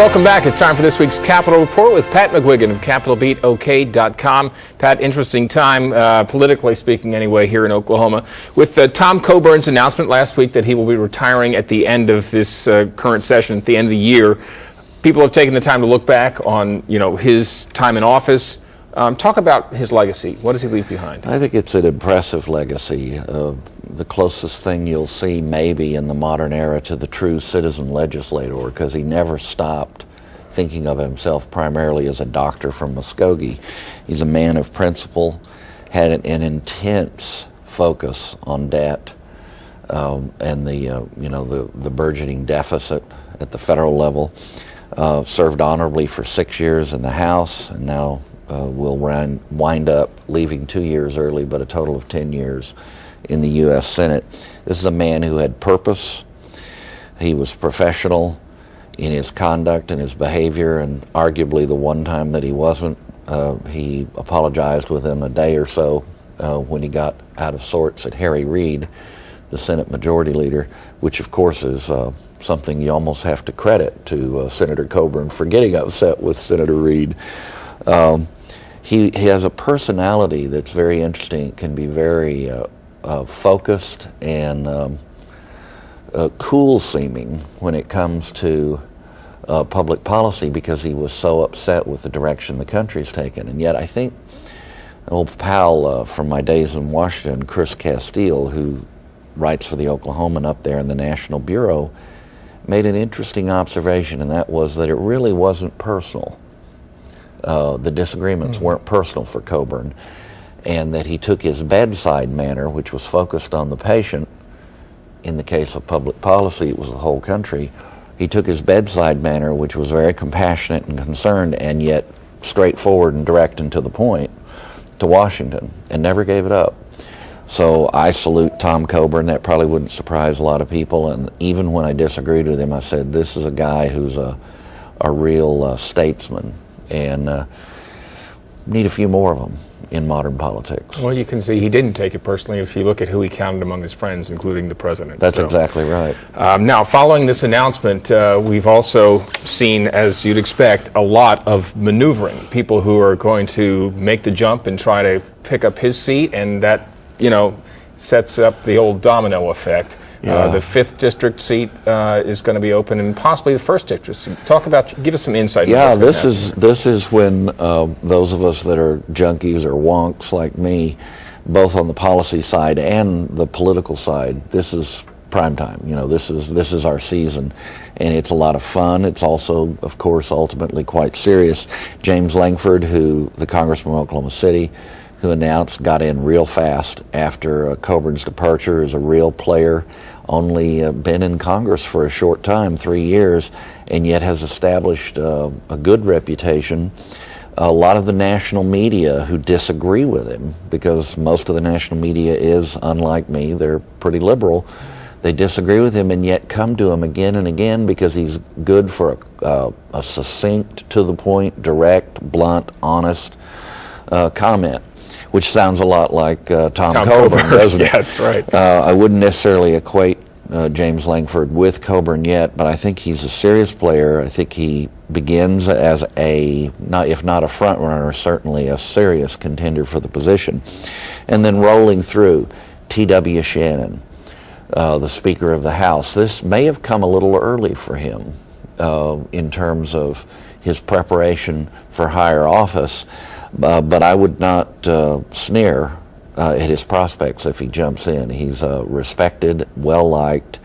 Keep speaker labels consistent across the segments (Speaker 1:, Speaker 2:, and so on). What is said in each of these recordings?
Speaker 1: welcome back. It's time for this week's Capitol Report with Pat McGuigan of CapitolBeatOK.com. Pat, interesting time, politically speaking anyway, here in Oklahoma, with Tom Coburn's announcement last week that he will be retiring at the end of this current session, at the end of the year. People have taken the time to look back on, his time in office. Talk about his legacy. What does he leave behind?
Speaker 2: I think it's an impressive legacy. The closest thing you'll see maybe in the modern era to the true citizen-legislator, because he never stopped thinking of himself primarily as a doctor from Muskogee. He's a man of principle, had an intense focus on debt and the burgeoning deficit at the federal level. Served honorably for 6 years in the House, and now will wind up leaving 2 years early, but a total of 10 years in the U.S. Senate. This is a man who had purpose. He was professional in his conduct and his behavior, and arguably the one time that he wasn't, he apologized within a day or so when he got out of sorts at Harry Reid, the Senate Majority Leader, which of course is something you almost have to credit to Senator Coburn for getting upset with Senator Reid. He has a personality that's very interesting. It can be very focused and cool-seeming when it comes to public policy, because he was so upset with the direction the country's taken. And yet I think an old pal from my days in Washington, Chris Castile, who writes for the Oklahoman up there in the National Bureau, made an interesting observation, and that was that it really wasn't personal. The disagreements weren't personal for Coburn, and that he took his bedside manner, which was focused on the patient. In the case of public policy, it was the whole country. He took his bedside manner, which was very compassionate and concerned, and yet straightforward and direct and to the point, to Washington, and never gave it up. So I salute Tom Coburn. That probably wouldn't surprise a lot of people, and even when I disagreed with him, I said, this is a guy who's a real statesman, and need a few more of them in modern politics.
Speaker 1: Well, you can see he didn't take it personally if you look at who he counted among his friends, including the president.
Speaker 2: That's exactly right.
Speaker 1: Now, following this announcement, we've also seen, as you'd expect, a lot of maneuvering. People who are going to make the jump and try to pick up his seat, and that, sets up the old domino effect.
Speaker 2: Yeah.
Speaker 1: The 5th district seat is going to be open, and possibly the 1st district seat. Give us some insight.
Speaker 2: Yeah, this is when those of us that are junkies or wonks like me, both on the policy side and the political side, this is prime time. This is our season, and it's a lot of fun. It's also, of course, ultimately quite serious. James Lankford, the congressman from Oklahoma City, who announced, got in real fast after Coburn's departure, is a real player, only been in Congress for a short time, 3 years, and yet has established a good reputation. A lot of the national media who disagree with him, because most of the national media is, unlike me, they're pretty liberal, they disagree with him and yet come to him again and again because he's good for a succinct, to the point, direct, blunt, honest comment. Which sounds a lot like Tom Coburn, doesn't it?
Speaker 1: Yeah, that's right.
Speaker 2: I wouldn't necessarily equate James Lankford with Coburn yet, but I think he's a serious player. I think he begins as if not a front runner, certainly a serious contender for the position. And then rolling through, T.W. Shannon, the Speaker of the House. This may have come a little early for him in terms of his preparation for higher office. But I would not sneer at his prospects if he jumps in. He's respected, well-liked,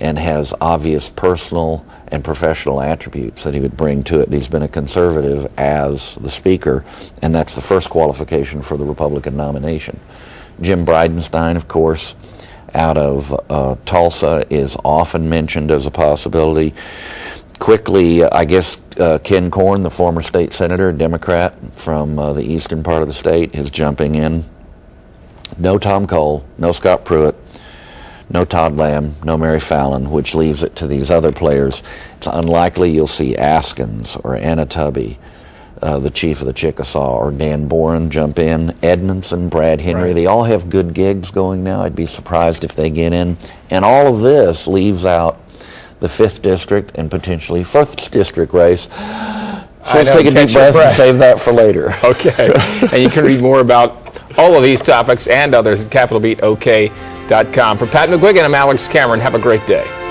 Speaker 2: and has obvious personal and professional attributes that he would bring to it. He's been a conservative as the Speaker, and that's the first qualification for the Republican nomination. Jim Bridenstine, of course, out of Tulsa, is often mentioned as a possibility. Quickly, I guess Ken Corn, the former state senator, Democrat from the eastern part of the state, is jumping in. No Tom Cole, no Scott Pruitt, no Todd Lamb, no Mary Fallon, which leaves it to these other players. It's unlikely you'll see Askins or Anna Tubby, the chief of the Chickasaw, or Dan Boren jump in. Edmondson, Brad Henry, They all have good gigs going now. I'd be surprised if they get in. And all of this leaves out the 5th District and potentially 1st District race. So let's
Speaker 1: know,
Speaker 2: take a deep breath and save that for later.
Speaker 1: Okay. And you can read more about all of these topics and others at capitalbeatok.com. For Pat McGuigan, I'm Alex Cameron. Have a great day.